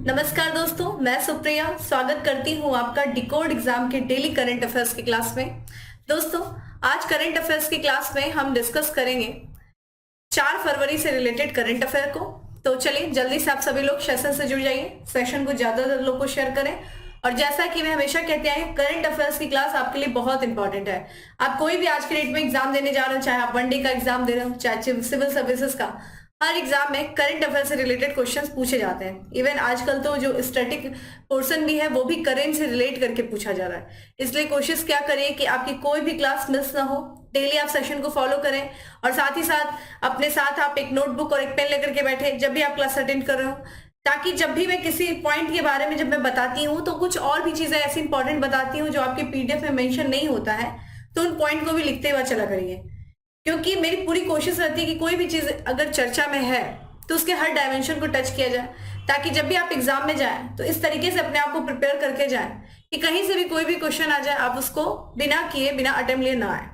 नमस्कार दोस्तों, मैं सुप्रिया स्वागत करती हूँ आपका डिकोड एग्जाम के डेली करंट अफेयर्स की क्लास में। दोस्तों, आज करंट अफेयर्स की क्लास में हम डिस्कस करेंगे 4 फरवरी से रिलेटेड करंट अफेयर को। तो चलिए जल्दी से आप सभी लोग सेशन से जुड़ जाइए, सेशन को ज्यादा लोग को शेयर करें। और जैसा कि मैं हमेशा कहते हैं, करंट अफेयर्स की क्लास आपके लिए बहुत इंपॉर्टेंट है। आप कोई भी आज के डेट में एग्जाम देने जा रहे हो, चाहे आप वनडे का एग्जाम दे रहे हो, चाहे सिविल सर्विसेज का, हर एग्जाम में करंट अफेयर से रिलेटेड क्वेश्चंस पूछे जाते हैं। इवन आजकल तो जो स्टैटिक पोर्शन भी है वो भी करंट से रिलेट करके पूछा जा रहा है। इसलिए कोशिश क्या करिए कि आपकी कोई भी क्लास मिस ना हो, डेली आप सेशन को फॉलो करें और साथ ही साथ अपने साथ आप एक नोटबुक और एक पेन लेकर के बैठे जब भी आप क्लास अटेंड कर रहे हो, ताकि जब भी मैं किसी पॉइंट के बारे में जब मैं बताती हूँ तो कुछ और भी चीजें ऐसी इंपॉर्टेंट बताती हूँ जो आपके पीडीएफ में मेंशन नहीं होता है, तो उन पॉइंट को भी लिखते हुए चला करिए। क्योंकि मेरी पूरी कोशिश रहती है कि कोई भी चीज अगर चर्चा में है तो उसके हर डायमेंशन को टच किया जाए, ताकि जब भी आप एग्जाम में जाएं तो इस तरीके से अपने आप को प्रिपेयर करके जाएं कि कहीं से भी कोई भी क्वेश्चन आ जाए आप उसको बिना किए, बिना अटेम्प्ट लिए ना आए।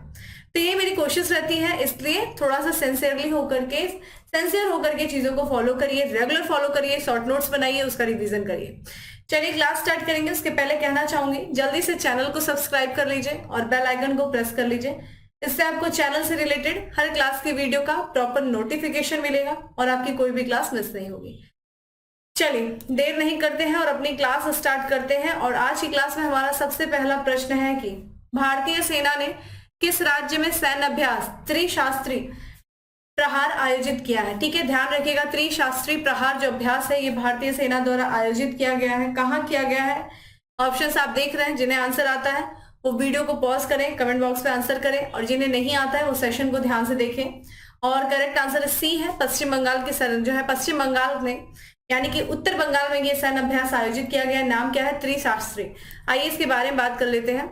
तो ये मेरी कोशिश रहती है, इसलिए थोड़ा सा सिंसियर होकर के चीजों को फॉलो करिए, रेगुलर फॉलो करिए, शॉर्ट नोट्स बनाइए, उसका रिवीजन करिए। चलिए क्लास स्टार्ट करेंगे। उसके पहले कहना चाहूंगी जल्दी से चैनल को सब्सक्राइब कर लीजिए और बेल आइकन को प्रेस कर लीजिए। इससे आपको चैनल से रिलेटेड हर क्लास की वीडियो का प्रॉपर नोटिफिकेशन मिलेगा और आपकी कोई भी क्लास मिस नहीं होगी। चलिए देर नहीं करते हैं और अपनी क्लास स्टार्ट करते हैं। और आज की क्लास में हमारा सबसे पहला प्रश्न है कि भारतीय सेना ने किस राज्य में सैन्य अभ्यास त्रिशास्त्री प्रहार आयोजित किया है। ठीक है, ध्यान रखिएगा, त्रिशास्त्री प्रहार जो अभ्यास है ये भारतीय सेना द्वारा आयोजित किया गया है। कहाँ किया गया है? ऑप्शंस आप देख रहे हैं। जिन्हें आंसर आता है वो वीडियो को पॉज करें, कमेंट बॉक्स पे आंसर करें, और जिन्हें नहीं आता है वो सेशन को ध्यान से देखें। और करेक्ट आंसर सी है, पश्चिम बंगाल के जो है पश्चिम बंगाल में यानी कि उत्तर बंगाल में ये सैन्य अभ्यास आयोजित किया गया। नाम क्या है? त्रिशास्त्री। आइए इसके बारे में बात कर लेते हैं।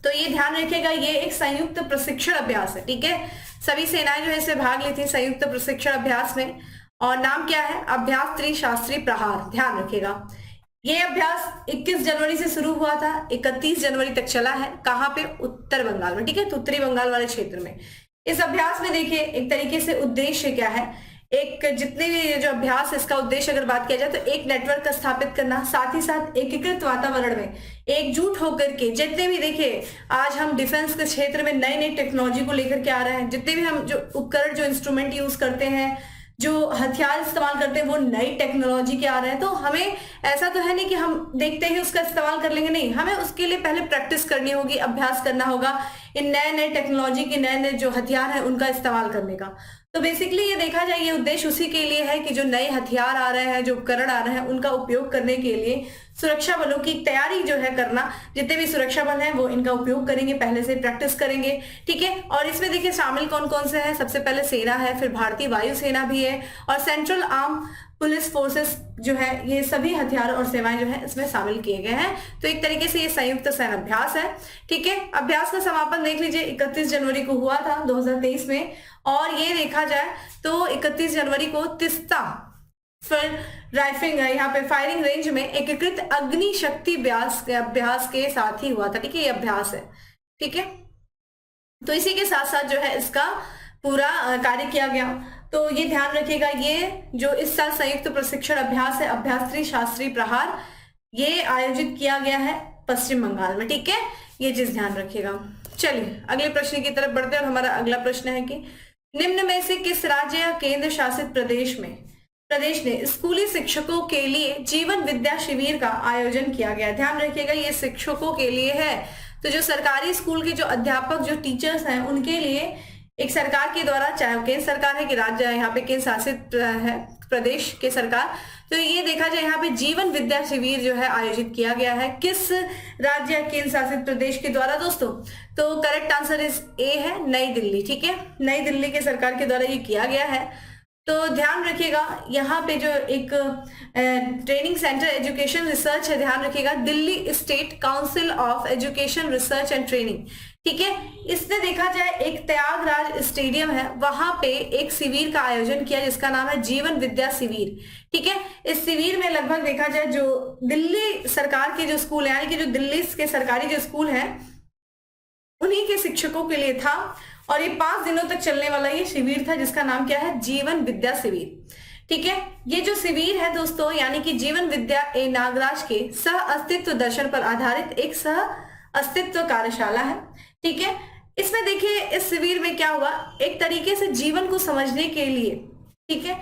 तो ये ध्यान रखिएगा, ये एक संयुक्त प्रशिक्षण अभ्यास है। ठीक है, सभी सेनाएं जो है इसमें भाग ली थी संयुक्त प्रशिक्षण अभ्यास में, और नाम क्या है? अभ्यास त्रिशास्त्री प्रहार। ध्यान रखिएगा, ये अभ्यास 21 जनवरी से शुरू हुआ था, 31 जनवरी तक चला है। कहाँ पे? उत्तर बंगाल में। ठीक है, तो उत्तरी बंगाल वाले क्षेत्र में। इस अभ्यास में देखिए एक तरीके से उद्देश्य क्या है, एक जितने भी जो अभ्यास है इसका उद्देश्य अगर बात किया जाए तो एक नेटवर्क का स्थापित करना, साथ ही साथ एकीकृत वातावरण में एकजुट होकर के जितने भी, देखिए आज हम डिफेंस के क्षेत्र में नई नई टेक्नोलॉजी को लेकर के आ रहे हैं, जितने भी हम जो उपकरण जो इंस्ट्रूमेंट यूज करते हैं, जो हथियार इस्तेमाल करते हैं वो नई टेक्नोलॉजी के आ रहे हैं। तो हमें ऐसा तो है नहीं कि हम देखते ही उसका इस्तेमाल कर लेंगे, नहीं, हमें उसके लिए पहले प्रैक्टिस करनी होगी, अभ्यास करना होगा इन नए नए टेक्नोलॉजी के नए नए जो हथियार है उनका इस्तेमाल करने का। तो बेसिकली ये देखा जाए ये उद्देश्य उसी के लिए है कि जो नए हथियार आ रहे हैं, जो उपकरण आ रहे हैं, उनका उपयोग करने के लिए सुरक्षा बलों की तैयारी जो है करना, जितने भी सुरक्षा बल हैं वो इनका उपयोग करेंगे, पहले से प्रैक्टिस करेंगे। ठीक है, और इसमें देखिए शामिल कौन कौन से हैं। सबसे पहले सेना है, फिर भारतीय वायु सेना भी है, और सेंट्रल आर्म पुलिस फोर्सेस जो है, ये सभी हथियार और सेवाएं जो है इसमें शामिल किए गए हैं। तो एक तरीके से ये संयुक्त सैन्य अभ्यास है। ठीक है, अभ्यास का समापन देख लीजिए 31 जनवरी को हुआ था 2023 में। और ये देखा जाए तो 31 जनवरी को तिस्ता फिर राइफलिंग यहाँ पे फायरिंग रेंज में एकीकृत अग्नि शक्ति अभ्यास के साथ ही हुआ था। ठीक है, ये अभ्यास है। ठीक है, तो इसी के साथ साथ जो है इसका पूरा कार्य किया गया। तो ये ध्यान रखिएगा, ये जो इस साल संयुक्त प्रशिक्षण अभ्यास है, अभ्यास त्रिशास्त्री प्रहार, ये आयोजित किया गया है पश्चिम बंगाल में। ठीक है, ये चीज ध्यान रखिएगा। चलिए अगले प्रश्न की तरफ बढ़ते हैं। और हमारा अगला प्रश्न है कि निम्न में से किस राज्य या केंद्र शासित प्रदेश ने स्कूली शिक्षकों के लिए जीवन विद्या शिविर का आयोजन किया गया? ध्यान रखिएगा, ये शिक्षकों के लिए है। तो जो सरकारी स्कूल के जो अध्यापक, जो टीचर्स हैं, उनके लिए एक सरकार के द्वारा, चाहे केंद्र सरकार है कि राज्य है, यहाँ पे केंद्र शासित है प्रदेश के सरकार, तो ये देखा जाए यहाँ पे जीवन विद्या शिविर जो है आयोजित किया गया है। किस राज्य या केंद्र शासित प्रदेश के द्वारा दोस्तों? तो करेक्ट आंसर इज ए है, नई दिल्ली। ठीक है, नई दिल्ली के सरकार के द्वारा ये किया गया है। तो ध्यान रखिएगा, यहाँ पे जो एक ट्रेनिंग सेंटर एजुकेशन रिसर्च है, ध्यान रखिएगा, Delhi state council of education research and training. ठीक है, इसने देखा जाए एक त्यागराज स्टेडियम है, वहां पे एक शिविर का आयोजन किया जिसका नाम है जीवन विद्या शिविर। ठीक है, इस शिविर में लगभग देखा जाए जो दिल्ली सरकार के जो स्कूल है, यानी कि जो दिल्ली के सरकारी जो स्कूल हैं, उन्हीं के शिक्षकों के लिए था। और ये 5 दिनों तक चलने वाला ये शिविर था जिसका नाम क्या है? जीवन विद्या शिविर। ठीक है, ये जो शिविर है दोस्तों यानी कि जीवन विद्या ए नागराज के सह अस्तित्व दर्शन पर आधारित एक सह अस्तित्व कार्यशाला है। ठीक है, इसमें देखिए इस शिविर में क्या हुआ, एक तरीके से जीवन को समझने के लिए, ठीक है,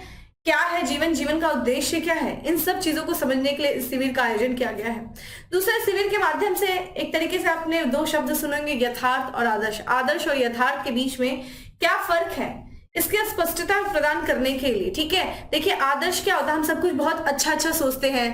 क्या है जीवन, जीवन का उद्देश्य क्या है, इन सब चीजों को समझने के लिए इस शिविर का आयोजन किया गया है। दूसरे शिविर के माध्यम से एक तरीके से आपने दो शब्द सुनेंगे, यथार्थ और आदर्श। आदर्श और यथार्थ के बीच में क्या फर्क है इसकी स्पष्टता प्रदान करने के लिए, ठीक है। देखिए आदर्श क्या होता है, हम सब कुछ बहुत अच्छा अच्छा सोचते हैं,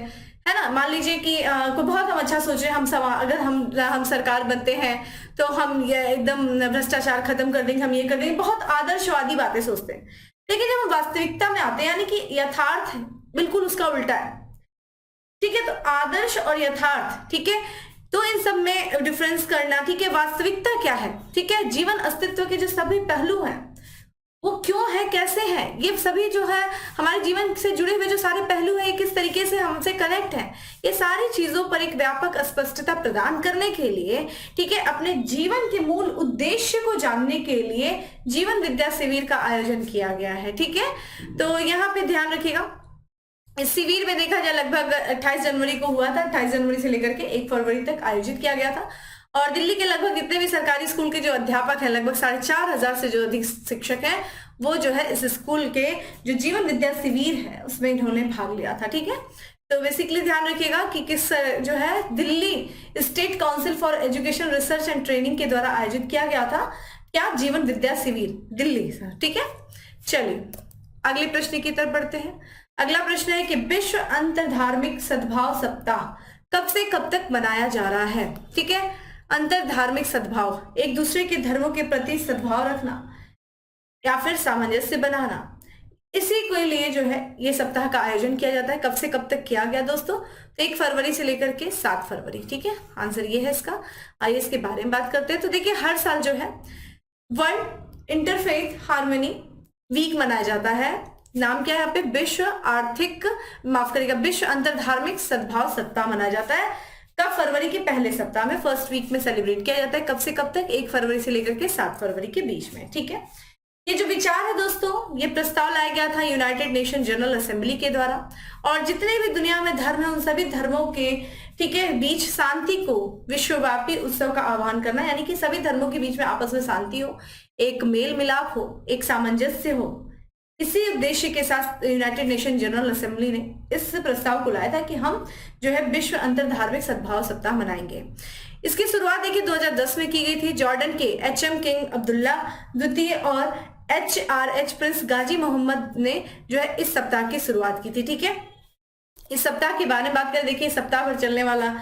है ना। मान लीजिए कि कोई बहुत हम अच्छा सोच रहे हैं, हम सब अगर हम सरकार बनते हैं तो हम ये एकदम भ्रष्टाचार खत्म कर देंगे, हम ये कर देंगे, बहुत आदर्शवादी बातें सोचते हैं। लेकिन जब हम वास्तविकता में आते हैं यानी कि यथार्थ है बिल्कुल उसका उल्टा है, ठीक है। तो आदर्श और यथार्थ, ठीक है, तो इन सब में डिफरेंस करना, ठीक है। वास्तविकता क्या है, ठीक है, जीवन अस्तित्व के जो सभी पहलू हैं वो क्यों है, कैसे है, ये सभी जो है हमारे जीवन से जुड़े हुए जो सारे पहलू हैं किस तरीके से हमसे कनेक्ट हैं, ये सारी चीजों पर एक व्यापक स्पष्टता प्रदान करने के लिए, ठीक है, अपने जीवन के मूल उद्देश्य को जानने के लिए जीवन विद्या शिविर का आयोजन किया गया है। ठीक है, तो यहाँ पे ध्यान रखिएगा, इस शिविर में देखा जाए लगभग 28 जनवरी को हुआ था, 28 जनवरी से लेकर के 1 फरवरी तक आयोजित किया गया था। और दिल्ली के लगभग जितने भी सरकारी स्कूल के जो अध्यापक हैं, लगभग 4,500 से जो अधिक शिक्षक हैं, वो जो है इस स्कूल के जो जीवन विद्या शिविर है उसमें इन्होंने भाग लिया था। ठीक है, तो बेसिकली ध्यान रखिएगा कि किस जो है Delhi state council for education research and training के द्वारा आयोजित किया गया था, क्या, जीवन विद्या शिविर दिल्ली से। ठीक है, चलिए अगले प्रश्न की तरफ बढ़ते हैं। अगला प्रश्न है कि विश्व अंतर धार्मिक सद्भाव सप्ताह कब से कब तक मनाया जा रहा है। ठीक है, अंतर धार्मिक सद्भाव, एक दूसरे के धर्मों के प्रति सद्भाव रखना या फिर सामंजस्य बनाना, इसी के लिए जो है ये सप्ताह का आयोजन किया जाता है। कब से कब तक किया गया दोस्तों, तो 1 फरवरी से लेकर के 7 फरवरी। ठीक है, आंसर ये है इसका। आइए इसके बारे में बात करते हैं। तो देखिए हर साल जो है वर्ल्ड इंटरफेथ हार्मनी वीक मनाया जाता है। नाम क्या है यहाँ पे, विश्व अंतर धार्मिक सद्भाव सप्ताह मनाया जाता है। कब, फरवरी के पहले सप्ताह में, फर्स्ट वीक में सेलिब्रेट किया जाता है। कब से कब तक, 1 फरवरी से लेकर के 7 फरवरी के बीच में। ठीक है, ये जो विचार है दोस्तों, ये प्रस्ताव लाया गया था यूनाइटेड नेशन जनरल असेंबली के द्वारा, और जितने भी दुनिया में धर्म है उन सभी धर्मों के, ठीक है, बीच शांति को विश्वव्यापी उत्सव का आह्वान करना, यानी कि सभी धर्मों के बीच में आपस में शांति हो, एक मेल मिलाप हो, एक सामंजस्य हो। इसी उद्देश्य के साथ यूनाइटेड नेशन जनरल असेंबली ने इस प्रस्ताव को लाया था कि हम जो है विश्व अंतर धार्मिक सद्भाव सप्ताह मनाएंगे। इसकी शुरुआत देखिए 2010 में की गई थी। जॉर्डन के HM किंग अब्दुल्ला द्वितीय और HRH प्रिंस गाजी मोहम्मद ने जो है इस सप्ताह की शुरुआत की थी। ठीक है, इस सप्ताह के बारे में बात करें, देखिए सप्ताह भर चलने वाला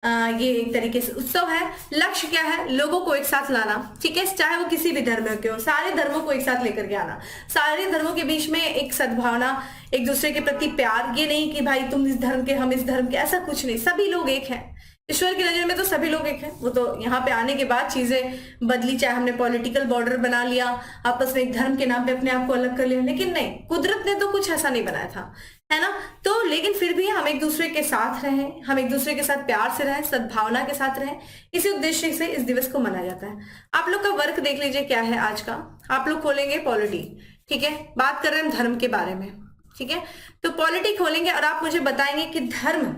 ये एक तरीके से उत्सव है। लक्ष्य क्या है, लोगों को एक साथ लाना। ठीक है, चाहे वो किसी भी धर्म के हो, सारे धर्मों को एक साथ लेकर के आना, सारे धर्मों के बीच में एक सद्भावना, एक दूसरे के प्रति प्यार। ये नहीं कि भाई तुम इस धर्म के हम इस धर्म के, ऐसा कुछ नहीं, सभी लोग एक हैं। ईश्वर की नजर में तो सभी लोग एक हैं। वो तो यहाँ पे आने के बाद चीजें बदली, चाहे हमने पॉलिटिकल बॉर्डर बना लिया, आपस में एक धर्म के नाम पे अपने आप को अलग कर लिया, लेकिन नहीं, कुदरत ने तो कुछ ऐसा नहीं बनाया था, है ना। तो लेकिन फिर भी हम एक दूसरे के साथ रहें, हम एक दूसरे के साथ प्यार से रहें, सद्भावना के साथ रहें, इसी उद्देश्य से इस दिवस को मनाया जाता है। आप लोग का वर्क देख लीजिए क्या है आज का। आप लोग खोलेंगे पॉलिटी, ठीक है, बात कर रहे हैं धर्म के बारे में। ठीक है, तो पॉलिटी खोलेंगे और आप मुझे बताएंगे कि धर्म,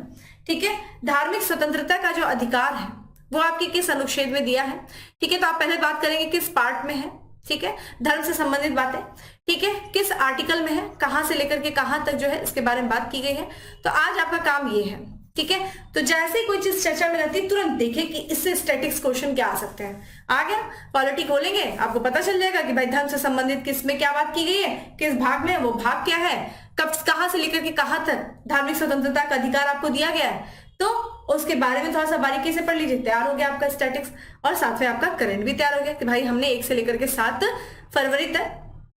ठीक है, धार्मिक स्वतंत्रता का जो अधिकार है वो आपके किस अनुच्छेद में दिया है। ठीक है, तो आप पहले बात करेंगे किस पार्ट में है। ठीक है, धर्म से संबंधित बातें, ठीक है, किस आर्टिकल में है, कहां से लेकर के कहां तक जो है इसके बारे में बात की गई है। तो आज आपका काम ये है। ठीक है, तो जैसे ही कोई चीज चर्चा में रहती है तुरंत देखें कि इससे स्टैटिक्स क्वेश्चन क्या आ सकते हैं। आ गया, पॉलिटी खोलेंगे, आपको पता चल जाएगा कि भाई धर्म से संबंधित किस में क्या बात की गई है, किस भाग में, वो भाग क्या है, कब कहां से लेकर के कहां तक धार्मिक स्वतंत्रता का अधिकार आपको दिया गया है। तो उसके बारे में थोड़ा सा बारीकी से पढ़ लीजिए, तैयार हो गया आपका स्टैटिक्स, और साथ में आपका करंट भी तैयार हो गया कि भाई हमने 1 से लेकर के 7 फरवरी तक,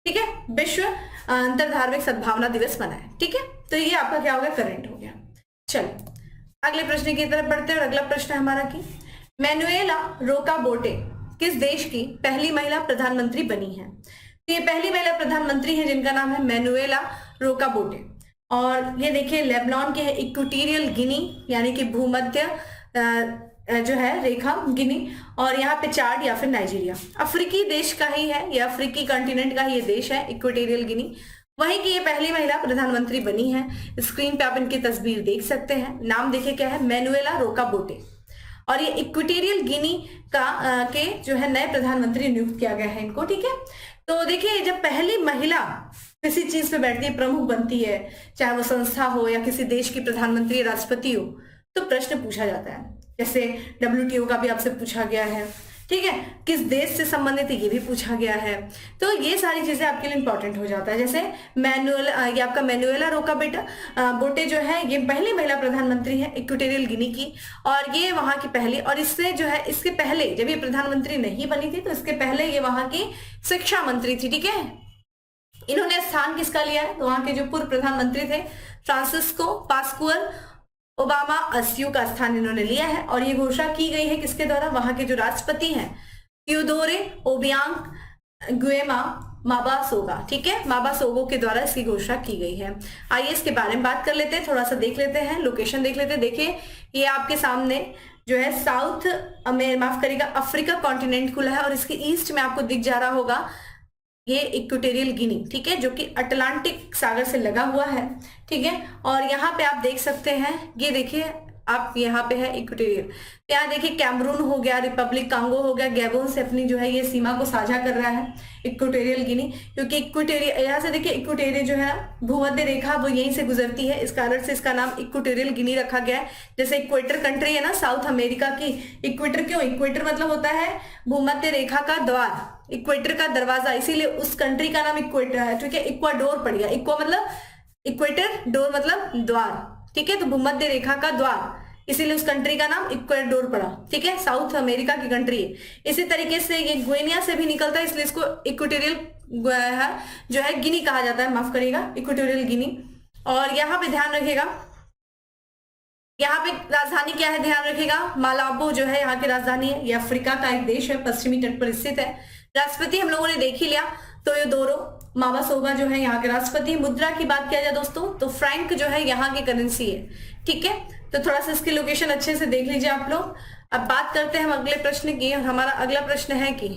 ठीक है, विश्व अंतर धार्मिक सद्भावना दिवस मनाया। ठीक है, तो ये आपका क्या हो गया, करंट हो गया। चलिए अगले प्रश्न की तरफ बढ़ते हैं। और अगला प्रश्न है हमारा कि मैनुएला रोका बोटे किस देश की पहली महिला प्रधानमंत्री बनी है। तो ये पहली महिला प्रधानमंत्री है जिनका नाम है मैनुएला रोका बोटे, और ये देखिए लेबनान के है, इक्वेटोरियल गिनी यानी कि भूमध्य जो है रेखा गिनी, और यहाँ पे चाड या फिर नाइजीरिया, अफ्रीकी देश का ही है, ये अफ्रीकी कॉन्टिनेंट का ही ये देश है इक्वेटोरियल गिनी। वहीं की ये पहली महिला प्रधानमंत्री बनी है। स्क्रीन पे आप इनकी तस्वीर देख सकते हैं। नाम देखिए क्या है, मैनुएला रोका बोटे। और ये इक्वेटोरियल गिनी के जो है नए प्रधानमंत्री नियुक्त किया गया है इनको, ठीक है। तो देखिए जब पहली महिला किसी चीज पे बैठती है, प्रमुख बनती है, चाहे वो संस्था हो या किसी देश की प्रधानमंत्री या राष्ट्रपति हो, तो प्रश्न पूछा जाता है। जैसे WTO का भी आपसे पूछा गया है, ठीक है, किस देश से संबंधित है ये भी पूछा गया है। तो ये सारी चीजें आपके लिए इंपॉर्टेंट हो जाता है। जैसे ये आपका मैनुएला रोका बोटे जो है ये पहली महिला प्रधानमंत्री है इक्वेटोरियल गिनी की, और ये वहां की पहली, और इससे जो है इसके पहले जब ये प्रधानमंत्री नहीं बनी थी तो इसके पहले ये वहां की शिक्षा मंत्री थी, ठीक है। इन्होंने स्थान किसका लिया है, तो वहां के जो पूर्व प्रधानमंत्री थे फ्रांसिस्को पास्कुअल ओबामा अस्यू का स्थान इन्होंने लिया है। और ये घोषणा की गई है किसके द्वारा, वहां के जो राष्ट्रपति हैं थियोडोरे ओबियांग गुएमा माबासोगा, ठीक है, माबासोगो के द्वारा इसकी घोषणा की गई है। आइए इसके बारे में बात कर लेते हैं, थोड़ा सा देख लेते हैं, लोकेशन देख लेते हैं। देखिए ये आपके सामने जो है अफ्रीका कॉन्टिनेंट खुला है, और इसके ईस्ट में आपको दिख जा रहा होगा ये इक्वेटोरियल गिनी, ठीक है, जो कि अटलांटिक सागर से लगा हुआ है, ठीक है। और यहाँ पे आप देख सकते हैं, ये देखिए आप यहाँ पे है इक्वेटोरियल, यहाँ देखिए कैमरून हो गया, रिपब्लिक कांगो हो गया, गैबोन से अपनी जो है ये सीमा को साझा कर रहा है इक्वेटोरियल गिनी, क्योंकि इक्वेटोरियल यहाँ से देखिए इक्वेटोरियल जो है भूमध्य रेखा वो यहीं से गुजरती है, इस कारण से इसका नाम इक्वेटोरियल गिनी रखा गया है। जैसे इक्वेटर कंट्री है ना साउथ अमेरिका की, इक्वेटर क्यों, इक्वेटर मतलब होता है भूमध्य रेखा का द्वार, इक्वेटर का दरवाजा, इसीलिए उस कंट्री का नाम इक्वेटर है, ठीक है। इक्वाडोर पड़ गया, इक्वा मतलब इक्वेटर, डोर मतलब द्वार, ठीक है, तो भूमध्य रेखा का द्वार, इसीलिए उस कंट्री का नाम इक्वाडोर पड़ा, ठीक है, साउथ अमेरिका की कंट्री है। इसी तरीके से ये गुइनिया से भी निकलता है, इसलिए इसको इक्वेटोरियल जो है गिनी कहा जाता है, माफ करिएगा, इक्वेटोरियल गिनी। और यहाँ पे ध्यान रखिएगा, यहाँ पे राजधानी क्या है, ध्यान रखिएगा, मालाबो जो है यहाँ की राजधानी है। ये अफ्रीका का एक देश है, पश्चिमी तट पर स्थित है। राष्ट्रपति हम लोगों ने देख ही लिया, तो ये दोरो माबासोगा जो है यहाँ के राष्ट्रपति। मुद्रा की बात किया जाए दोस्तों तो फ्रैंक जो है यहाँ की करेंसी है, ठीक है। तो थोड़ा सा इसकी लोकेशन अच्छे से देख लीजिए आप लोग। अब बात करते हैं हम अगले प्रश्न की, और हमारा अगला प्रश्न है कि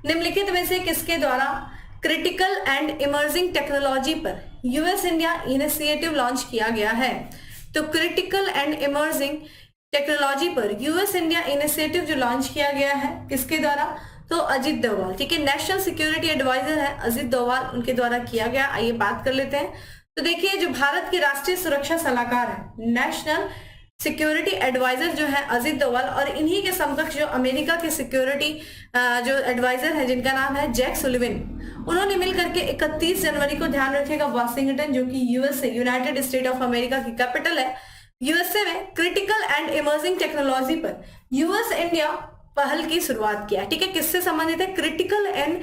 निम्नलिखित में से किसके द्वारा क्रिटिकल एंड इमर्जिंग टेक्नोलॉजी पर US इंडिया इनिशिएटिव लॉन्च किया गया है। तो क्रिटिकल एंड इमर्जिंग टेक्नोलॉजी पर US इंडिया इनिशिएटिव जो लॉन्च किया गया है किसके द्वारा, तो अजित डोभाल, ठीक है, नेशनल सिक्योरिटी एडवाइजर है अजित डोभाल, उनके द्वारा किया गया। आइए बात कर लेते हैं। तो देखिए जो भारत के राष्ट्रीय सुरक्षा सलाहकार है, नेशनल सिक्योरिटी एडवाइजर जो है अजित डोभाल, और इन्हीं के समकक्ष जो अमेरिका के सिक्योरिटी जो एडवाइजर है जिनका नाम है जैक सुलिवन, उन्होंने मिलकर के 31 जनवरी को, ध्यान रखिएगा, वाशिंगटन जो कि USA United state of America की कैपिटल है, USA में क्रिटिकल एंड इमर्जिंग टेक्नोलॉजी पर US इंडिया पहल की शुरुआत किया, ठीक है। किससे संबंधित है, क्रिटिकल एंड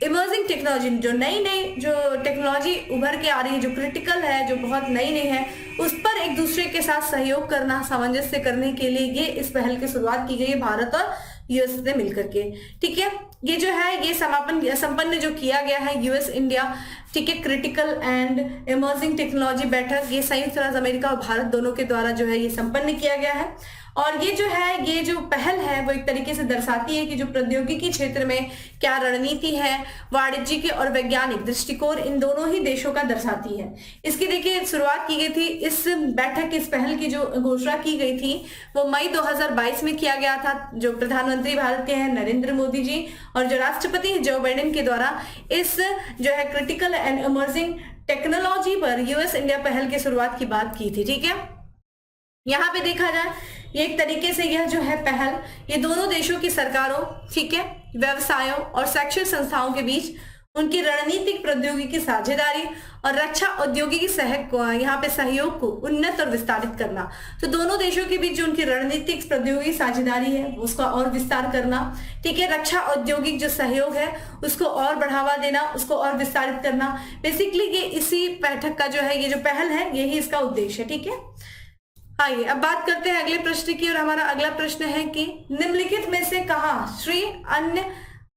इमर्जिंग टेक्नोलॉजी, जो नई जो टेक्नोलॉजी उभर के आ रही है, जो क्रिटिकल है, जो बहुत नई है, उस पर एक दूसरे के साथ सहयोग करना, सामंजस्य करने के लिए ये इस पहल की शुरुआत की गई है भारत और US से मिलकर के, ठीक है। ये जो है ये संपन्न जो किया गया है US इंडिया, ठीक है, क्रिटिकल एंड इमर्जिंग टेक्नोलॉजी बैठक, ये संयुक्त राज्य अमेरिका और भारत दोनों के द्वारा जो है ये संपन्न किया गया है। और ये जो है ये जो पहल है वो एक तरीके से दर्शाती है कि जो प्रौद्योगिकी क्षेत्र में क्या रणनीति है, वाणिज्यिक और वैज्ञानिक दृष्टिकोण इन दोनों ही देशों का दर्शाती है। इसकी देखिए शुरुआत की गई थी, इस बैठक इस पहल की जो घोषणा की गई थी वो मई 2022 में किया गया था। जो प्रधानमंत्री भारत के हैं नरेंद्र मोदी जी और जो राष्ट्रपति जो बाइडेन के द्वारा इस जो है क्रिटिकल एंड इमर्जिंग टेक्नोलॉजी पर US इंडिया पहल की शुरुआत की बात की थी, ठीक है। यहाँ पे देखा जाए ये एक तरीके से यह जो है पहल ये दोनों देशों की सरकारों, ठीक है, व्यवसायों और शैक्षिक संस्थाओं के बीच उनकी रणनीतिक प्रौद्योगिकी साझेदारी और रक्षा औद्योगिकी यहाँ पे सहयोग को उन्नत और विस्तारित करना। तो दोनों देशों के बीच जो उनकी रणनीतिक प्रौद्योगिकी साझेदारी है उसका और विस्तार करना, ठीक है, रक्षा औद्योगिक जो सहयोग है उसको और बढ़ावा देना, उसको और विस्तारित करना। बेसिकली ये इसी बैठक का जो है ये जो पहल है यही इसका उद्देश्य है, ठीक है। आइए अब बात करते हैं अगले प्रश्न की, और हमारा अगला प्रश्न है कि निम्नलिखित में से कहाँ श्री अन्न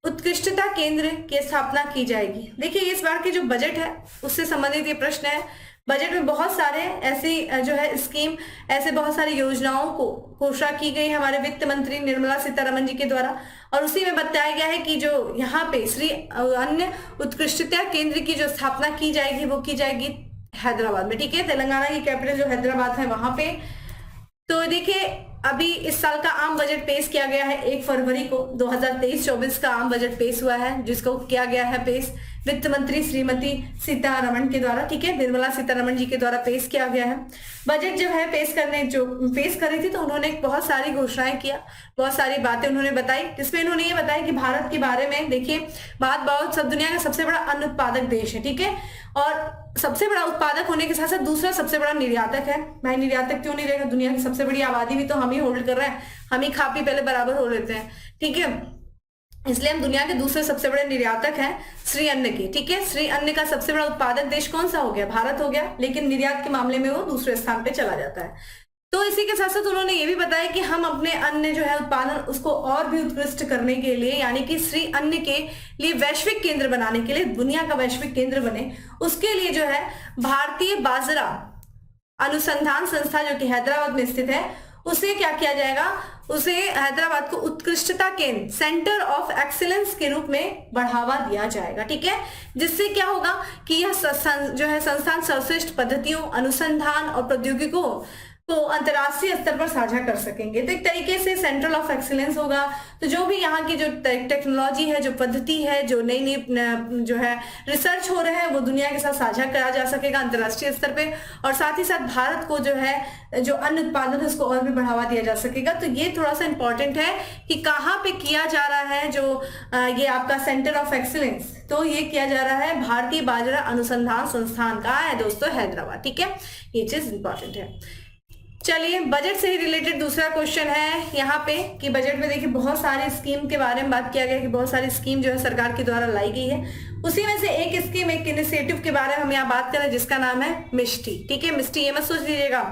उत्कृष्टता केंद्र की स्थापना की जाएगी। देखिए इस बार के जो बजट है उससे संबंधित ये प्रश्न है। बजट में बहुत सारे ऐसी जो है स्कीम, ऐसे बहुत सारी योजनाओं को घोषणा की गई हमारे वित्त मंत्री निर्मला सीतारमण जी के द्वारा। और उसी में बताया गया है कि जो यहाँ पे श्री अन्न उत्कृष्टता केंद्र की जो स्थापना की जाएगी वो की जाएगी हैदराबाद में। ठीक है, तेलंगाना की कैपिटल जो हैदराबाद है वहां पे। तो देखिए अभी इस साल का आम बजट पेश किया गया है 1 फरवरी को 2023-24 का आम बजट पेश हुआ है, जिसको किया गया है पेश वित्त मंत्री श्रीमती सीतारमण के द्वारा। ठीक है, निर्मला सीतारमण जी के द्वारा पेश किया गया है। बजट जब है पेश कर रही थी तो उन्होंने बहुत सारी घोषणाएं किया, बहुत सारी बातें उन्होंने बताई, जिसमें उन्होंने ये बताया कि भारत के बारे में देखिए, भारत बहुत सब दुनिया का सबसे बड़ा अन्न उत्पादक देश है। ठीक है, और सबसे बड़ा उत्पादक होने के साथ साथ दूसरा सबसे बड़ा निर्यातक है। भाई निर्यातक क्यों नहीं रहेगा, दुनिया की सबसे बड़ी आबादी भी तो हम ही होल्ड कर रहे हैं, हम ही खा पी पहले बराबर हो लेते हैं। ठीक है, इसलिए हम दुनिया के दूसरे सबसे बड़े निर्यातक हैं श्री अन्न के। ठीक है, श्री अन्न का सबसे बड़ा उत्पादक देश कौन सा हो गया, भारत हो गया, लेकिन निर्यात के मामले में वो दूसरे स्थान पे चला जाता है। तो इसी के साथ साथ उन्होंने ये भी बताया कि हम अपने अन्न जो है उत्पादन उसको और भी उत्कृष्ट करने के लिए, यानी कि श्री अन्न के लिए वैश्विक केंद्र बनाने के लिए, दुनिया का वैश्विक केंद्र बने, उसके लिए जो है भारतीय बाजरा अनुसंधान संस्था जो कि हैदराबाद में स्थित है, उसे क्या किया जाएगा, उसे हैदराबाद को उत्कृष्टता केंद्र सेंटर ऑफ एक्सीलेंस के रूप में बढ़ावा दिया जाएगा। ठीक है, जिससे क्या होगा कि यह जो है संस्थान सर्वश्रेष्ठ पद्धतियों, अनुसंधान और प्रौद्योगिकियों तो अंतर्राष्ट्रीय स्तर पर साझा कर सकेंगे। तो एक तरीके से सेंट्रल ऑफ एक्सीलेंस होगा, तो जो भी यहाँ की जो टेक्नोलॉजी है, जो पद्धति है, जो नई नई जो है रिसर्च हो रहे हैं, वो दुनिया के साथ साझा करा जा सकेगा अंतर्राष्ट्रीय स्तर पे। और साथ ही साथ भारत को जो है जो अन्न उत्पादन है उसको और भी बढ़ावा दिया जा सकेगा। तो ये थोड़ा सा इंपॉर्टेंट है कि कहाँ पे किया जा रहा है जो ये आपका सेंटर ऑफ एक्सीलेंस, तो ये किया जा रहा है भारतीय बाजरा अनुसंधान संस्थान का है दोस्तों, हैदराबाद। ठीक है, ये चीज इंपॉर्टेंट है। चलिए बजट से ही रिलेटेड दूसरा क्वेश्चन है यहाँ पे कि बजट में देखिए बहुत सारी स्कीम के बारे में बात किया गया कि बहुत सारी स्कीम जो है सरकार के द्वारा लाई गई है। उसी में से एक स्कीम, एक इनिशिएटिव के बारे में हम यहाँ बात करें जिसका नाम है मिष्टी। ठीक है, मिष्टी ये मत सोच लीजिएगा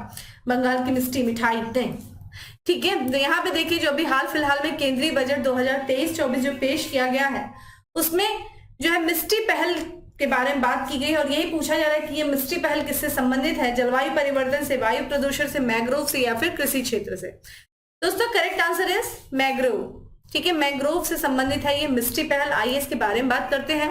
बंगाल की मिष्टी मिठाई नहीं। ठीक है, तो यहाँ पे देखिए जो अभी हाल फिलहाल में केंद्रीय बजट 2023-24 जो पेश किया गया है उसमें जो है मिष्टी पहल के बारे में बात की गई और यही पूछा जा रहा है कि ये मिष्टी पहल किससे संबंधित है, जलवायु परिवर्तन से, वायु प्रदूषण से, मैंग्रोव से या फिर कृषि क्षेत्र से। दोस्तों करेक्ट आंसर इज मैंग्रोव। ठीक है, मैंग्रोव से संबंधित है ये मिष्टी पहल। आइए इसके बारे में बात करते हैं।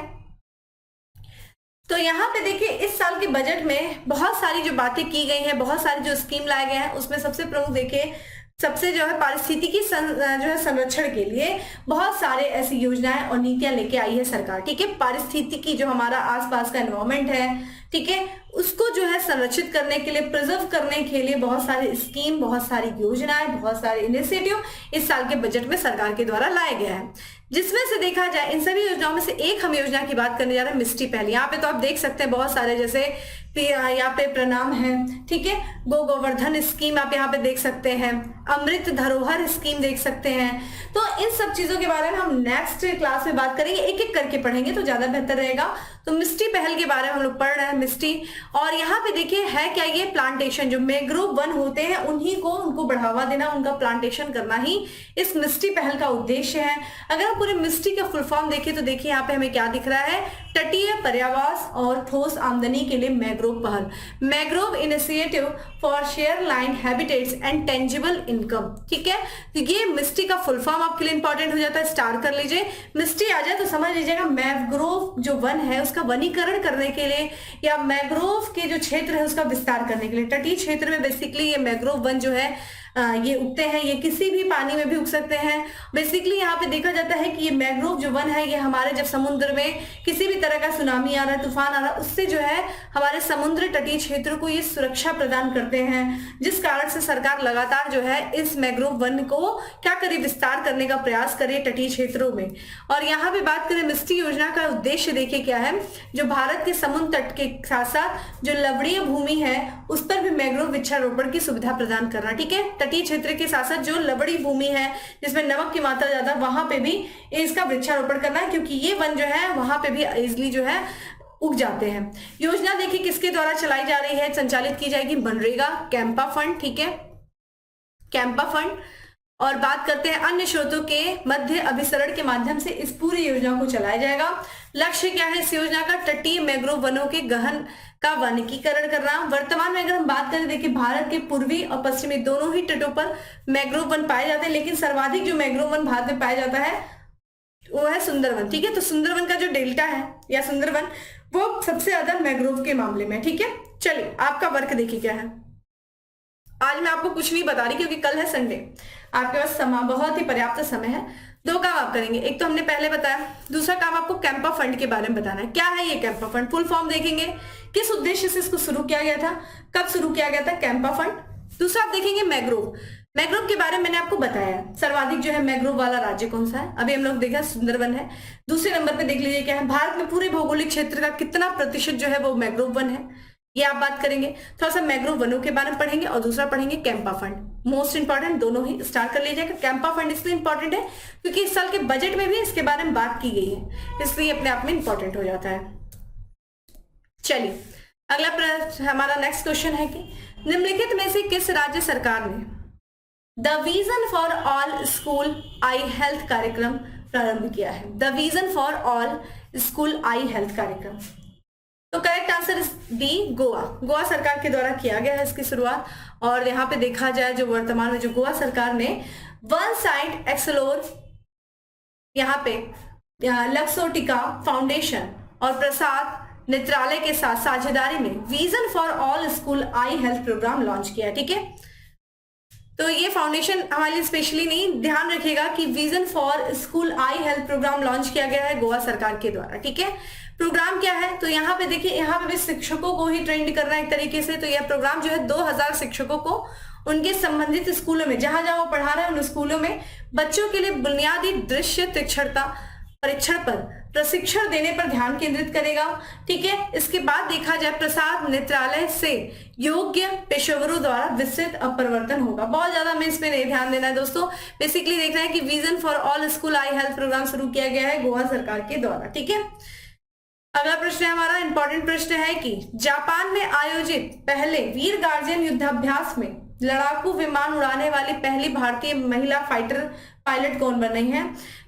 तो यहाँ पे देखिए इस साल के बजट में बहुत सारी जो बातें की गई हैं, बहुत सारी जो स्कीम लाए गए हैं, उसमें सबसे प्रमुख देखिए सबसे जो है पारिस्थितिकी जो है संरक्षण के लिए बहुत सारे ऐसी योजनाएं और नीतियां लेके आई है सरकार। ठीक है, पारिस्थितिकी जो हमारा आसपास का एनवायरमेंट है, ठीक है, उसको जो है संरक्षित करने के लिए, प्रिजर्व करने के लिए बहुत सारी स्कीम, बहुत सारी योजनाएं, बहुत सारे इनिशिएटिव इस साल के बजट में सरकार के द्वारा लाया गया है। जिसमें से देखा जाए इन सभी योजनाओं में से एक हम योजना की बात करने जा रहे हैं, मिष्टी पहल। यहाँ पे तो आप देख सकते हैं बहुत सारे, जैसे यहाँ पे प्रणाम है, ठीक है, गोवर्धन स्कीम आप यहाँ पे देख सकते हैं, अमृत धरोहर स्कीम देख सकते हैं। तो इन सब चीजों के बारे में हम नेक्स्ट क्लास में बात करेंगे, एक एक करके पढ़ेंगे तो ज्यादा बेहतर रहेगा। तो मिष्टी पहल के बारे में हम लोग पढ़ रहे हैं, मिष्टी। और यहाँ पे देखिए है क्या, ये प्लांटेशन जो मैंग्रोव वन होते हैं उन्हीं को, उनको बढ़ावा देना, उनका प्लांटेशन करना ही इस मिष्टी पहल का उद्देश्य है। अगर हम पूरे मिष्टी का फुल फॉर्म देखें तो देखिए यहाँ पे हमें क्या दिख रहा है, तटीय पर्यावास और ठोस आमदनी के लिए मैंग्रोव पहल, mangrove initiative for share line habitats and tangible income. ठीक है, तो ये मिष्टी का फुल फॉर्म आपके लिए इंपॉर्टेंट हो जाता है, स्टार कर लीजिए। मिष्टी आ जाए तो समझ लीजिएगा मैंग्रोव जो वन है उसका वनीकरण करने के लिए या मैंग्रोव के जो क्षेत्र है उसका विस्तार करने के लिए। तटीय क्षेत्र में बेसिकली ये मैंग्रोव वन जो है ये उगते हैं, ये किसी भी पानी में भी उग सकते हैं। बेसिकली यहाँ पे देखा जाता है कि ये मैंग्रोव जो वन है ये हमारे जब समुद्र में किसी भी तरह का सुनामी आ रहा है, तूफान आ रहा है, उससे जो है हमारे समुद्र तटीय क्षेत्र को ये सुरक्षा प्रदान करते हैं, जिस कारण से सरकार लगातार जो है इस मैंग्रोव वन को क्या करे, विस्तार करने का प्रयास करे तटीय क्षेत्रों में। और यहाँ पे बात करें मिष्टी योजना का उद्देश्य देखिए क्या है, जो भारत के समुद्र तट के साथ साथ जो लवणीय भूमि है उस पर भी मैंग्रोव वृक्षारोपण की सुविधा प्रदान करना। ठीक है, तटीय क्षेत्र के साथ साथ जो लवणी भूमि है जिसमें नमक की मात्रा ज्यादा, वहां पे भी इसका वृक्षारोपण करना है, क्योंकि ये वन जो है वहां पे भी इजिली जो है उग जाते हैं। योजना देखिए किसके द्वारा चलाई जा रही है, संचालित की जाएगी मनरेगा कैंपा फंड। ठीक है, कैंपा फंड। और बात करते हैं अन्य स्रोतों के मध्य अभिसरण के माध्यम से इस पूरी योजना को चलाया जाएगा। लक्ष्य क्या है इस योजना का? तटीय मैंग्रोव वनों के गहन का वनीकरण करना। वर्तमान में अगर हम बात करें, देखिए भारत के पूर्वी और पश्चिमी दोनों ही तटों पर मैंग्रोव वन पाए जाते हैं, लेकिन सर्वाधिक जो मैंग्रोव वन भारत में पाया जाता है वो है सुंदरवन। ठीक है, तो सुंदरवन का जो डेल्टा है या सुंदरवन वो सबसे ज्यादा मैंग्रोव के मामले में। ठीक है, चलिए आपका वर्क देखिए क्या है। आज मैं आपको कुछ नहीं बता रही क्योंकि कल है संडे, आपके पास समय बहुत ही पर्याप्त समय है। दो काम आप करेंगे, एक तो हमने पहले बताया, दूसरा काम आपको कैंपा फंड के बारे में बताना है। क्या है ये कैंपा फंड? फुल फॉर्म देखेंगे, किस उद्देश्य से इसको शुरू किया गया था, कब शुरू किया गया था कैंपा फंड। दूसरा आप देखेंगे मैंग्रोव। मैंग्रोव के बारे में मैंने आपको बताया, सर्वाधिक जो है मैंग्रोव वाला राज्य कौन सा है? अभी हम लोग देखा सुंदरवन है। दूसरे नंबर पे देख लीजिए क्या है, भारत में पूरे भौगोलिक क्षेत्र का कितना प्रतिशत जो है वो मैंग्रोव वन है, ये आप बात करेंगे। थोड़ा सा मैंग्रोव वनों के बारे में पढ़ेंगे और दूसरा पढ़ेंगे कैंपा फंड। मोस्ट इंपॉर्टेंट, दोनों ही स्टार्ट कर लीजिएगा। कैंपा फंड इसलिए इंपॉर्टेंट है क्योंकि इस साल के बजट में भी इसके बारे में बात की गई है, इसलिए अपने आप में इंपॉर्टेंट हो जाता है। चलिए अगला प्रश्न, हमारा नेक्स्ट क्वेश्चन है कि निम्नलिखित में से किस राज्य सरकार ने the vision for all school eye health कार्यक्रम प्रारंभ किया है? The vision for all school eye health कार्यक्रम, तो correct answer is D, Goa. Goa सरकार के द्वारा किया गया है इसकी शुरुआत। और यहाँ पे देखा जाए जो वर्तमान में जो गोवा सरकार ने वन साइड एक्सलोर, यहाँ पे लक्सोटिका फाउंडेशन और प्रसाद नेत्रालय के साथ साझेदारी में vision for all school eye health program launch किया। ठीक है, तो ये फाउंडेशन हमारे लिए स्पेशली नहीं, ध्यान रखिएगा कि vision for school eye health program launch किया गया है गोवा सरकार के द्वारा। ठीक है, प्रोग्राम क्या है? तो यहाँ पे देखिए, यहाँ पे भी शिक्षकों को ही ट्रेंड करना है एक तरीके से। तो यह प्रोग्राम जो है 2000 शिक्षकों को उनके संबंधित स्कूलों में जहां जहां वो पढ़ा रहे हैं उन स्कूलों में बच्चों के लिए बुनियादी दृश्य तीक्ष्णता परीक्षण पर प्रशिक्षण देने पर ध्यान केंद्रित करेगा। ठीक है, इसके बाद देखा जाए प्रसाद नेत्रालय से योग्य पेशेवरों द्वारा विस्तृत अपरिवर्तन होगा। बहुत ज्यादा हमें इसमें नहीं ध्यान देना है दोस्तों, बेसिकली देखना है कि vision for all school eye health program शुरू किया गया है गोवा सरकार के द्वारा। ठीक है, अगला प्रश्न है हमारा, इंपॉर्टेंट प्रश्न है कि जापान में आयोजित पहले वीर गार्जियन युद्धाभ्यास में लड़ाकू विमान उड़ाने वाली पहली भारतीय महिला फाइटर पायलट कौन बन रही है?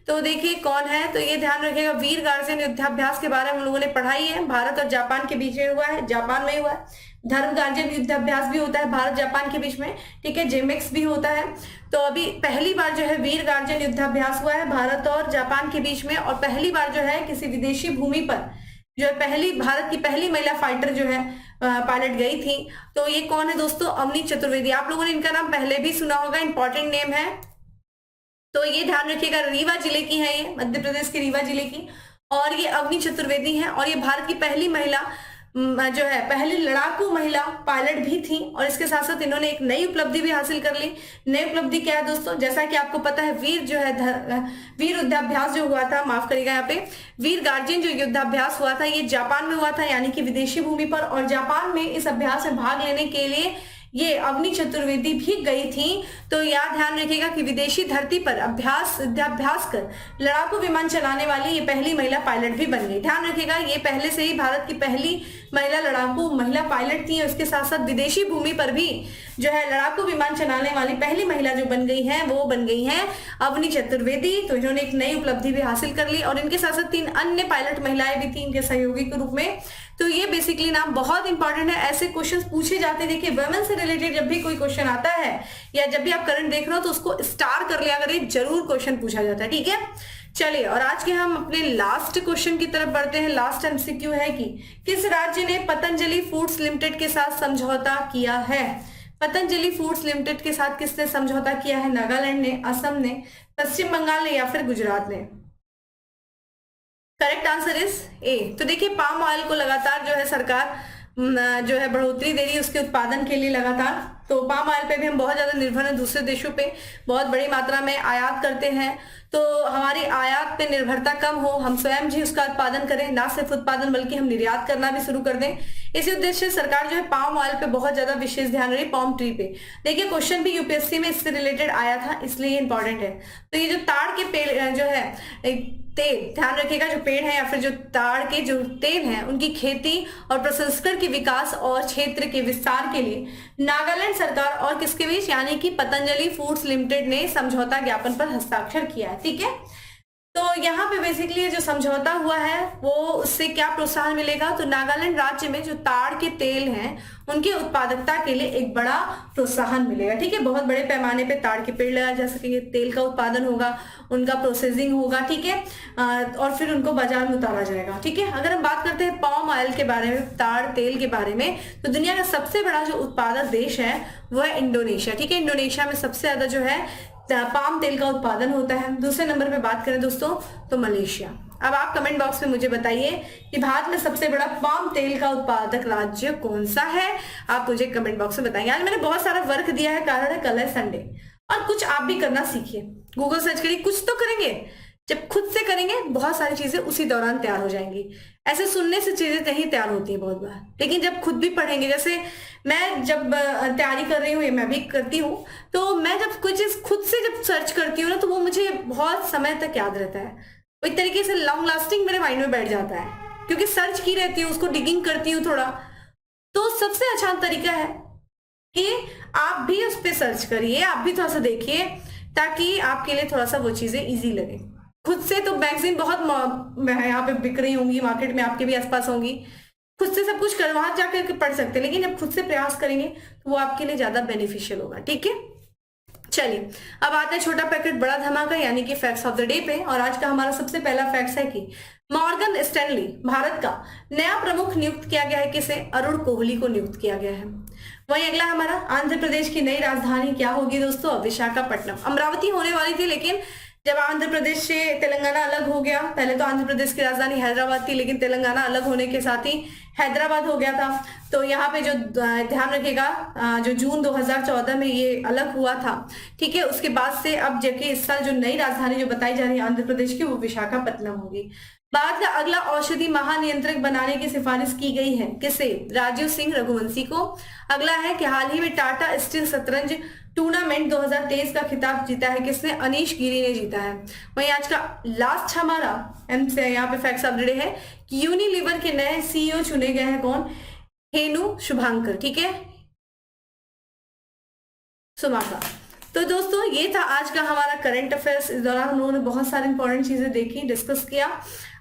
तो देखिए कौन है, तो ये ध्यान रखिएगा, वीर गार्जियन युद्धाभ्यास के बारे में हम लोगों ने पढ़ाई है। भारत और जापान के बीच में हुआ है, जापान में हुआ है। धर्म गार्जियन युद्धाभ्यास भी होता है भारत जापान के बीच में। ठीक है, जेमेक्स भी होता है। तो अभी पहली बार जो है वीर गार्जियन युद्धाभ्यास हुआ है भारत और जापान के बीच में, और पहली बार जो है किसी विदेशी भूमि पर जो है पहली भारत की पहली महिला फाइटर जो है पायलट गई थी। तो ये कौन है दोस्तों? अवनी चतुर्वेदी। आप लोगों ने इनका नाम पहले भी सुना होगा, इंपॉर्टेंट नेम है। तो ये ध्यान रखिएगा, रीवा जिले की है, ये मध्य प्रदेश के रीवा जिले की, और ये अवनी चतुर्वेदी है। और ये भारत की पहली महिला जो है पहली लड़ाकू महिला पायलट भी थी। और इसके साथ साथ इन्होंने एक नई उपलब्धि भी हासिल कर ली। नई उपलब्धि क्या है दोस्तों? जैसा कि आपको पता है, वीर जो है वीर युद्धाभ्यास जो हुआ था, माफ करिएगा यहाँ पे, वीर गार्जियन जो युद्धाभ्यास हुआ था ये जापान में हुआ था, यानी कि विदेशी भूमि पर। और जापान में इस अभ्यास में भाग लेने के लिए ये अवनी चतुर्वेदी भी गई थी। तो याद ध्यान रखिएगा कि विदेशी धरती पर युद्धाभ्यास कर लड़ाकू विमान चलाने वाली ये पहली महिला पायलट भी बन गई। ध्यान रखिएगा, ये पहले से ही भारत की पहली महिला लड़ाकू महिला पायलट थी। उसके साथ साथ विदेशी भूमि पर भी जो है लड़ाकू विमान चलाने वाली पहली महिला जो बन गई है वो बन गई है अवनी चतुर्वेदी। तो इन्होंने एक नई उपलब्धि भी हासिल कर ली, और इनके साथ साथ 3 अन्य पायलट महिलाएं भी थी इनके सहयोगी के रूप में। तो ये बेसिकली नाम बहुत इंपॉर्टेंट है, ऐसे क्वेश्चंस पूछे जाते हैं। देखिए वुमेन से रिलेटेड जब भी कोई क्वेश्चन आता है या जब भी आप करंट देख रहे हो तो उसको स्टार कर लिया करिए, जरूर क्वेश्चन पूछा जाता है। ठीक है, चलिए और आज के हम अपने लास्ट क्वेश्चन की तरफ बढ़ते हैं। लास्ट एमसीक्यू है कि किस राज्य ने पतंजलि फूड्स लिमिटेड के साथ समझौता किया है? पतंजलि फूड्स लिमिटेड के साथ किसने समझौता किया है? नागालैंड ने, असम ने, पश्चिम बंगाल ने या फिर गुजरात ने? Correct answer is a. तो देखिए पाम ऑयल को लगातार जो है सरकार जो है बढ़ोतरी दे रही है उसके उत्पादन के लिए लगातार। तो पाम ऑयल पे भी हम बहुत ज्यादा निर्भर हैं, दूसरे देशों पे बहुत बड़ी मात्रा में आयात करते हैं। तो हमारी आयात पे निर्भरता कम हो, हम स्वयं भी उसका उत्पादन करें, ना सिर्फ उत्पादन बल्कि हम निर्यात करना भी शुरू कर दें। इसी उद्देश्य से सरकार जो है पाम ऑयल पे बहुत ज्यादा विशेष ध्यान रही, पाम ट्री पे। देखिए क्वेश्चन भी यूपीएससी में इससे रिलेटेड आया था, इसलिए इंपॉर्टेंट है। तो ये जो ताड़ के पेड़ जो है तेल, ध्यान रखिएगा, जो पेड़ है या फिर जो ताड़ के जो तेल हैं उनकी खेती और प्रसंस्करण के विकास और क्षेत्र के विस्तार के लिए नागालैंड सरकार और किसके बीच, यानी कि पतंजलि फूड्स लिमिटेड ने समझौता ज्ञापन पर हस्ताक्षर किया है। ठीक है, तो यहाँ पे बेसिकली जो समझौता हुआ है वो उससे क्या प्रोत्साहन मिलेगा, तो नागालैंड राज्य में जो ताड़ के तेल हैं उनकी उत्पादकता के लिए एक बड़ा प्रोत्साहन मिलेगा। ठीक है, बहुत बड़े पैमाने पे ताड़ के पेड़ लगाए जा सकेंगे, तेल का उत्पादन होगा, उनका प्रोसेसिंग होगा। ठीक है, और फिर उनको बाजार में उतारा जाएगा। ठीक है, अगर हम बात करते हैं पाम ऑयल के बारे में, ताड़ तेल के बारे में, तो दुनिया का सबसे बड़ा जो उत्पादक देश है वो है इंडोनेशिया। ठीक है, इंडोनेशिया में सबसे ज्यादा जो है पाम तेल का उत्पादन होता है। दूसरे नंबर पे बात करें दोस्तों तो मलेशिया। अब आप कमेंट बॉक्स में मुझे बताइए कि भारत में सबसे बड़ा पाम तेल का उत्पादक राज्य कौन सा है, आप मुझे कमेंट बॉक्स में बताइए। आज मैंने बहुत सारा वर्क दिया है, कारण है कल है संडे, और कुछ आप भी करना सीखिए। गूगल सर्च करिए, कुछ तो करेंगे, जब खुद से करेंगे बहुत सारी चीजें उसी दौरान तैयार हो जाएंगी। ऐसे सुनने से चीजें नहीं तैयार होती है बहुत बार, लेकिन जब खुद भी पढ़ेंगे, जैसे मैं जब तैयारी कर रही हूँ, ये मैं भी करती हूँ, तो मैं जब कोई चीज खुद से जब सर्च करती हूँ ना तो वो मुझे बहुत समय तक याद रहता है, वो एक तरीके से लॉन्ग लास्टिंग मेरे माइंड में बैठ जाता है, क्योंकि सर्च की रहती हूँ, उसको डिगिंग करती हूँ थोड़ा। तो सबसे अच्छा तरीका है कि आप भी उस पर सर्च करिए, आप भी थोड़ा सा देखिए, ताकि आपके लिए थोड़ा सा वो चीजें ईजी लगे। खुद से तो मैगजीन बहुत यहाँ पे बिक रही होंगी, मार्केट में आपके भी आसपास होंगी, खुद से सब कुछ कर वहां जाकर पढ़ सकते हैं, लेकिन जब खुद से प्रयास करेंगे तो वो आपके लिए ज्यादा बेनिफिशियल होगा। ठीक है, चलिए अब आता है छोटा पैकेट बड़ा धमाका, यानी कि फैक्ट्स ऑफ द डे पे। और आज का हमारा सबसे पहला फैक्ट्स है कि मॉर्गन स्टैनली भारत का नया प्रमुख नियुक्त किया गया है। किसे? अरुण कोहली को नियुक्त किया गया है। वहीं अगला हमारा आंध्र प्रदेश की नई राजधानी क्या होगी दोस्तों? विशाखापट्टनम। अमरावती होने वाली थी, लेकिन जब आंध्र प्रदेश से तेलंगाना अलग हो गया, पहले तो आंध्र प्रदेश की राजधानी हैदराबाद थी, लेकिन तेलंगाना अलग होने के साथ ही हैदराबाद हो गया था। तो यहाँ पे जो ध्यान रखिएगा, जो जून 2014 में ये अलग हुआ था, ठीक है, उसके बाद से अब जबकि इस साल जो नई राजधानी जो बताई जा रही है आंध्र प्रदेश की, वो विशाखापट्टनम होगी। भारत का अगला औषधि महानियंत्रक बनाने की सिफारिश की गई है। किसे? राजीव सिंह रघुवंशी को। अगला है कि हाल ही में टाटा स्टील शतरंज टूर्नामेंट 2023 का खिताब जीता है। किसने? अनीश गिरी ने जीता है। वहीं आज का लास्ट हमारा यहाँ पे फैक्ट्स ऑफ द डे है कि यूनिलीवर के नए सीईओ चुने गए हैं। कौन? हेनु शुभांकर। ठीक है, सुमाका। तो दोस्तों ये था आज का हमारा करंट अफेयर्स। इस दौरान हम लोगों ने बहुत सारी इंपॉर्टेंट चीजें देखी, डिस्कस किया।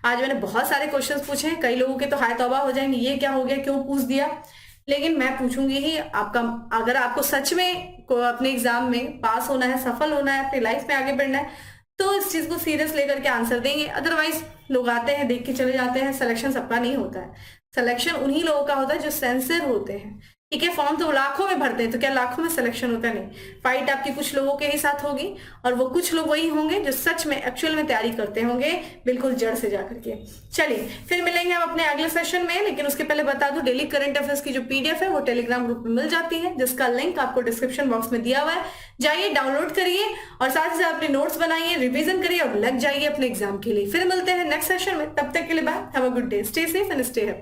आज मैंने बहुत सारे क्वेश्चंस पूछे, कई लोगों के तो हाय तौबा हो जाएंगे, ये क्या हो गया, क्यों पूछ दिया, लेकिन मैं पूछूंगी ही। आपका अगर आपको सच में अपने एग्जाम में पास होना है, सफल होना है, अपनी लाइफ में आगे बढ़ना है, तो इस चीज को सीरियस लेकर के आंसर देंगे। अदरवाइज लोग आते हैं, देख के चले जाते हैं। सिलेक्शन सबका नहीं होता है, सिलेक्शन उन्हीं लोगों का होता है जो सिंसियर होते हैं। ठीक है, फॉर्म तो लाखों में भरते हैं, तो क्या लाखों में सिलेक्शन होता नहीं? फाइट आपकी कुछ लोगों के ही साथ होगी, और वो कुछ लोग वही होंगे जो सच में एक्चुअल में तैयारी करते होंगे, बिल्कुल जड़ से जाकर के। चलिए फिर मिलेंगे हम अपने अगले सेशन में, लेकिन उसके पहले बता दूं डेली करंट अफेयर्स की जो पीडीएफ है वो टेलीग्राम ग्रुप में मिल जाती है, जिसका लिंक आपको डिस्क्रिप्शन बॉक्स में दिया हुआ है। जाइए डाउनलोड करिए और साथ ही साथ अपने नोट्स बनाइए, रिविजन करिए और लग जाइए अपने एग्जाम के लिए। फिर मिलते हैं नेक्स्ट सेशन में, तब तक के लिए bye, have a good day, stay safe and stay happy.